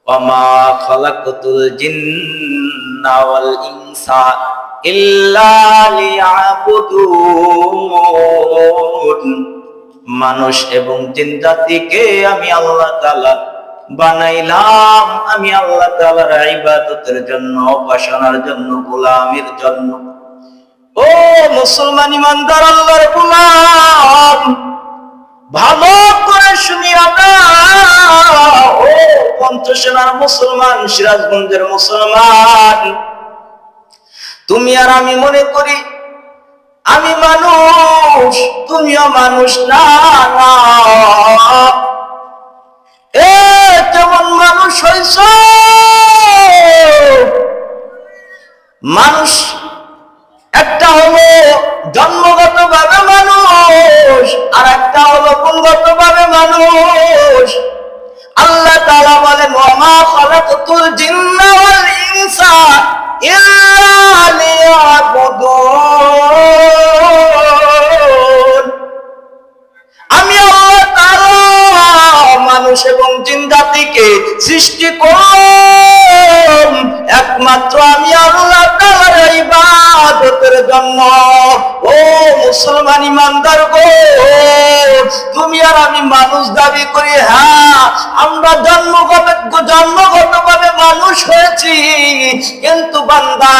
ওয়ামা খালাকতুল জিন্না ওয়াল ইনসা ইল্লা লিয়াবুদুন। মানুষ এবং জিন জাতিকে আমি আল্লাহ তাআলা বানাইলাম, আমি আল্লাহ তাআলার ইবাদতের জন্য, উপাসনার জন্য, গোলামির জন্য। ও মুসলমান ইমানদার আল্লাহর গোলাম, ভালো করে শুনিয়া নাও। ও পঞ্চসেনার মুসলমান, সিরাজগঞ্জের মুসলমান, তুমি আর আমি মনে করি আমি মানুষ, তুমিও মানুষ না। এ যেমন মানুষ হইছ, মানুষ একটা হলো জন্মগত ভাবে মানুষ, আর একটা হলো গুণগত ভাবে মানুষ। আল্লাহ তাআলা বলেন ওয়ামা খালাকতুল জিন্না ওয়াল ইনসা ইল্লা লিয়াবুদুন। আমি আল্লাহ তাআলা মানুষ এবং জিন জাতিকে সৃষ্টি করলাম একমাত্র আমি আল্লাহ তাআলার ইবাদতের জন্য। ও মুসলমান ইমানদার গো, তুমি আর আমি মানুষ দাবি করি, হ্যাঁ আমরা জন্মগতভাবে মানুষ হয়েছি, কিন্তু বান্দা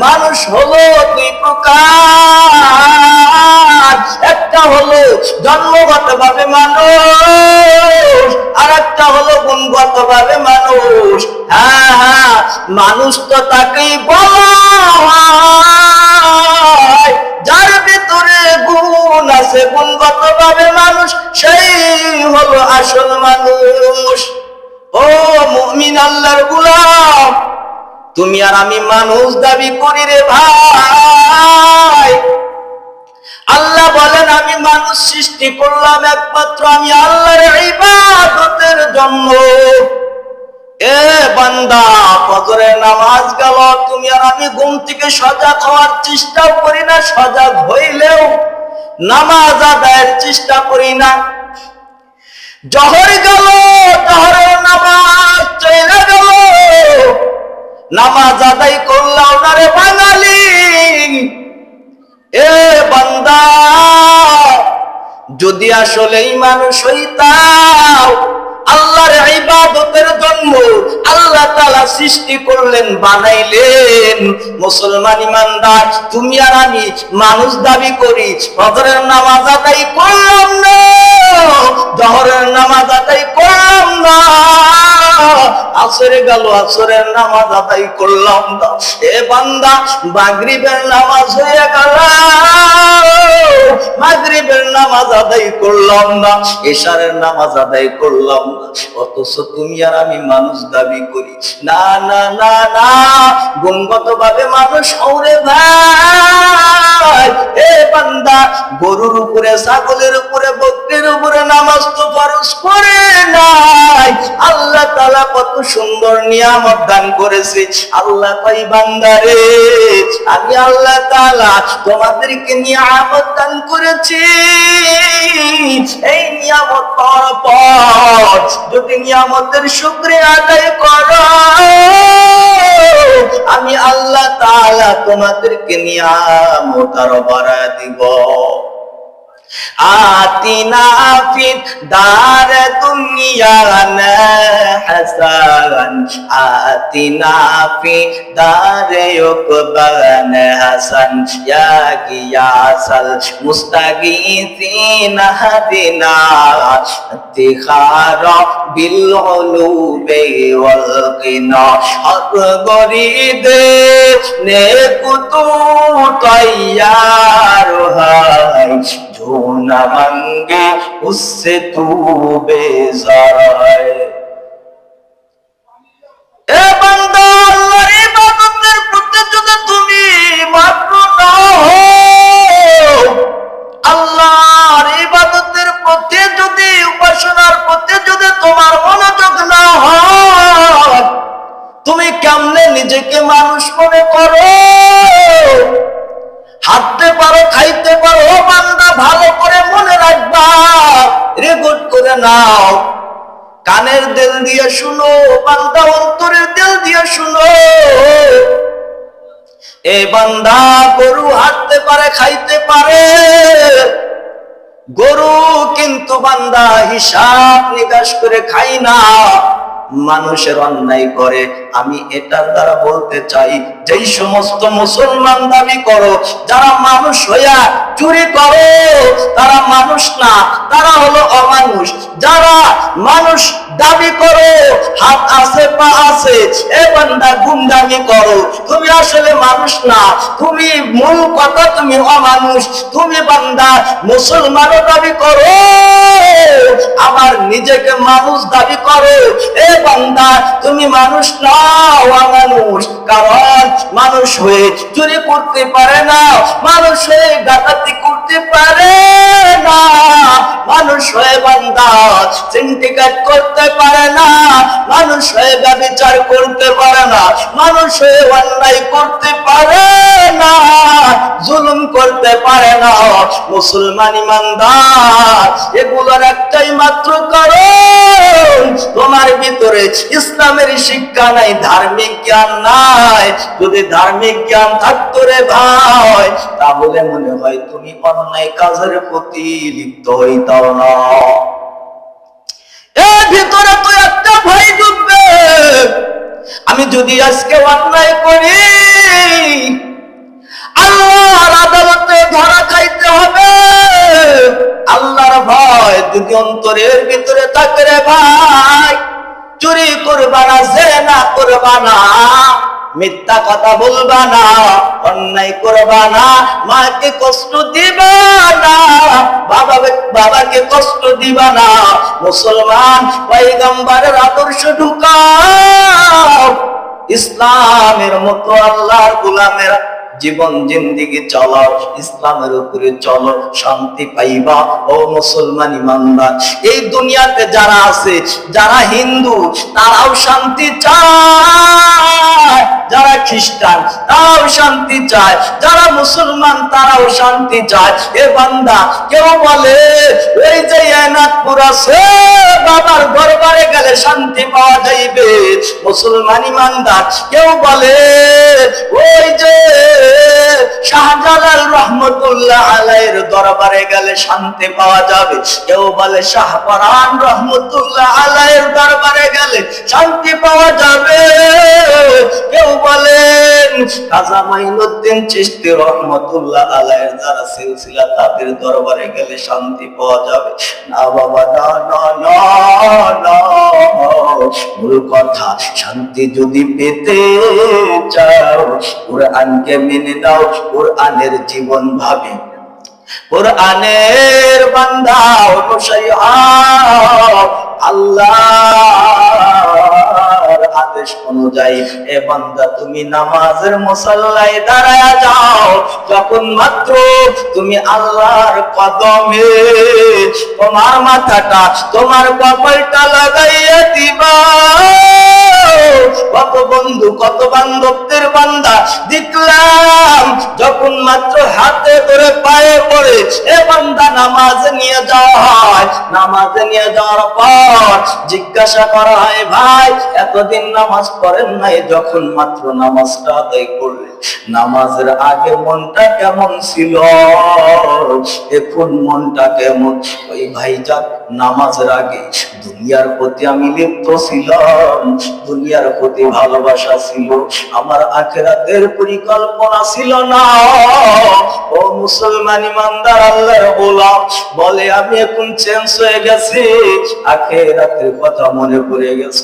মানুষ হলো দুই প্রকার। একটা হলো জন্মগতভাবে মানুষ, আর একটা হলো গুণগতভাবে মানুষ। হ্যাঁ হ্যাঁ, মানুষ তো তাকেই বলা হয় যার ভিতরে গুণ আছে, গুণগতভাবে মানুষ, সেই হলো আসল মানুষ। ও মুমিন আল্লাহর গোলাম, তুমি আর আমি মানুষ দাবি করি রে ভাই। আল্লাহ বলেন আমি মানুষ সৃষ্টি করলাম একমাত্র আমি আল্লাহর ইবাদতের জন্য। এ বান্দা, ফজরের নামাজ গেল, তুমি আর আমি ঘুম থেকে সজাগ হওয়ার চেষ্টা করি না, সজাগ হইলেও নামাজ আদায়ের চেষ্টা করি না। জহর গেল, জহরের নামাজ চলে গেল, নামাজ আদায় করলাম না রে বাঙালি। এ বান্দা, যদি আসলেই মানুষ হইতাও, আল্লাহর ইবাদতের জন্য আল্লাহ তাআলা সৃষ্টি করলেন, বানাইলেন। মুসলমান ইমানদার, তুমি আর আমি মানুষ দাবি করি, ফজরের নামাজ আদায় করলাম না, জোহরের নামাজ আদায় করলাম না, আসরে গেল, আসরের নামাজ আদায় করলাম না। এ বান্দা, মাগরিবের নামাজ হয়ে গেল, মাগরিবের নামাজ আদায় করলাম না, ইশারের নামাজ আদায় করলাম না, অথচ তুমি আর আমি মানুষ দাবি করি। না না না না, গুণগতভাবে মানুষ হওরে ভাই। এ বান্দা, গরুর উপরে, ছাগলের উপরে, বকরির উপরে নামাজ তো ফরজ করে নাই। আল্লাহ তাআলা কত সুন্দর নিয়ামত দান করেছে। আল্লাহ কই বান্দারে, আমি আল্লাহ তাআলা তোমাদেরকে নিয়ামত দান করেছি। এই নিয়ামত পাওয়ার পর যদি নিয়ামতের শুকরিয়া আদায় করো, আমি আল্লাহ তাআলা তোমাদেরকে নিয়ামত আরো বাড়ায় দিব। আতিনা ফিদ দার দুনিয়া না হাসান, আতিনা ফিদ দার উকবা না হাসান, ইয়া গিয়াসাল মুস্তাগীসিন হাদিনা ইফতিখারা বিল উলুবে ওয়াল কিনা। হক গরিদে নেকুতু তৈয়ার হয়, जो न मांगे उससे तू बेजार है। ए बंदा, अल्लाहर इबादतेर प्रति যদি তুমি মাত্র না হও, আল্লাহর ইবাদতের প্রতি যদি, উপাসনার প্রতি যদি তোমার মনোযোগ না হয়, তুমি কেমনে নিজেকে মানুষ মনে করো? হাঁটতে পারো, খাইতে পারো, বান্দা ভালো করে মনে রাখবা, রেকর্ড করে নাও। কানের দিল দিয়ে শুনো, বান্দা অন্তরের দিল দিয়ে শুনো। এ বান্দা, গরু হাঁটতে পারে, খাইতে পারে, গরু কিন্তু বান্দা হিসাব নিকাশ করে খাই না, মানুষের অন্যায় করে। আমি এটার দ্বারা বলতে চাই, যেই সমস্ত মুসলমান দাবি করো যারা মানুষ হইয়া চুরি করো, তারা মানুষ না, তারা হলো অমানুষ। যারা মানুষ দাবি করো, হাত আছে পা আছে, এ বান্দা গুন্ডামি করো, তুমি আসলে মানুষ না, তুমি মূল কথা তুমি অমানুষ। তুমি বান্দা মুসলমানও দাবি করো, আবার নিজেকে মানুষ দাবি করো, এ বান্দা তুমি মানুষ না, অমানুষ। কারণ মানুষ হয়ে চুরি করতে পারে না, মানুষ হয়ে ডাকাতি করতে পারে না, মানুষ হয়ে বান্দা সিন্ডিকেট করতে পারে না, মানুষ হয়ে ব্যভিচার করতে পারে না, মানুষ হয়ে অন্যায় করতে পারে না, জুলুম করতে পারে না। মুসলমান ইমানদার, এগুলোর একটাই মাত্র কারণ, তোমার ভিতরে ইসলামের শিক্ষা নাই, ধার্মিক জ্ঞান নাই। যদি ধার্মিক জ্ঞান থাকতো রে ভাই, তাহলে মনে হয় তুমি অন্যায় কাজের প্রতি লিপ্ত হইতাও না। এর ভিতরে তো একটা ভয় ঢুকবে, আমি যদি আজকে অন্যায় করি আল্লাহর আদালতে ধরা খাইতে হবে। আল্লাহর ভয় যদি অন্তরের ভিতরে থাকে রে ভাই, চুরি করবা না, জিনা করবা না, মিথ্যা কথা বলবা না, অন্যায় করবা না, মাকে কষ্ট দিবা না, বাবাকে কষ্ট দিবা না। মুসলমান পয়গম্বরের আদর্শ ঢুকাও, ইসলামের মতো আল্লাহর গোলামের জীবন জিন্দিগি চালাও, ইসলামের উপরে চলো, শান্তি পাইবা। ও মুসলমান ইমানদার, এই দুনিয়াতে যারা আছে, যারা হিন্দু তারাও শান্তি চায়, যারা খ্রিস্টান তারাও শান্তি চায়, যারা মুসলমান তারাও শান্তি চায়। এ বান্দা, কেউ বলে ওই যে এনাথপুর আছে, বাবার দরবারে গেলে শান্তি পাওয়া যাইবে। মুসলমান ইমানদার, কেউ বলে ওই যে শাহজালাল রহমতুল্লাহ আলাইহির দরবারে গেলে শান্তি পাওয়া যাবে। কেউ বলে শাহপরান রহমতুল্লাহ আলাইহির দরবারে গেলে শান্তি পাওয়া যাবে। কেউ বলেন খাজা মাইনুদ্দিন চিশতি রহমতুল্লাহ আলাইহির যারা সিলসিলা, তাদের দরবারে গেলে শান্তি পাওয়া যাবে। না বাবা, না না না না, মূল কথা, শান্তি যদি পেতে চাও কুরআনকে মেনে নাও, কুরআনের জীবন ভাবে, কুরআনের বান্দা অনুসারী হও, আল্লাহর আদেশ অনুযায়ী। এ বান্দা, তুমি নামাজের মুসাল্লায় দাঁড়ায়া যাও, যখন মাত্র তুমি আল্লাহর কদমে তোমার মাথাটা, তোমার কপালটা লাগাইয়া দিবা। কত বন্ধু, কত বান্ধবদের বান্দা দেখলাম, যখন মাত্র হাতে ধরে পায়ে পড়ে এ বান্দা নামাজে নিয়ে যাওয়া হয়। নামাজে নিয়ে যাওয়ার পর জিজ্ঞাসা করা হয়, ভাই এতদিন নামাজ পড়েন নাই, যখন মাত্র নামাজটা আদায় করলেন, নামাজের আগে মনটা কেমন ছিল, এখন মনটা কেমন? ওই ভাই যাক, নামাজের আগে দুনিয়ার প্রতি আমি লিপ্ত ছিলাম, দুনিয়ার প্রতি ভালোবাসা ছিল, আমার আখিরাতের পরিকল্পনা ছিল না। ও মুসলমান ইমানদার, আল্লাহর গোলাম বলে, আমি এখন চেঞ্জ হয়ে গেছি, আখিরাতের কথা মনে পড়ে গেছে।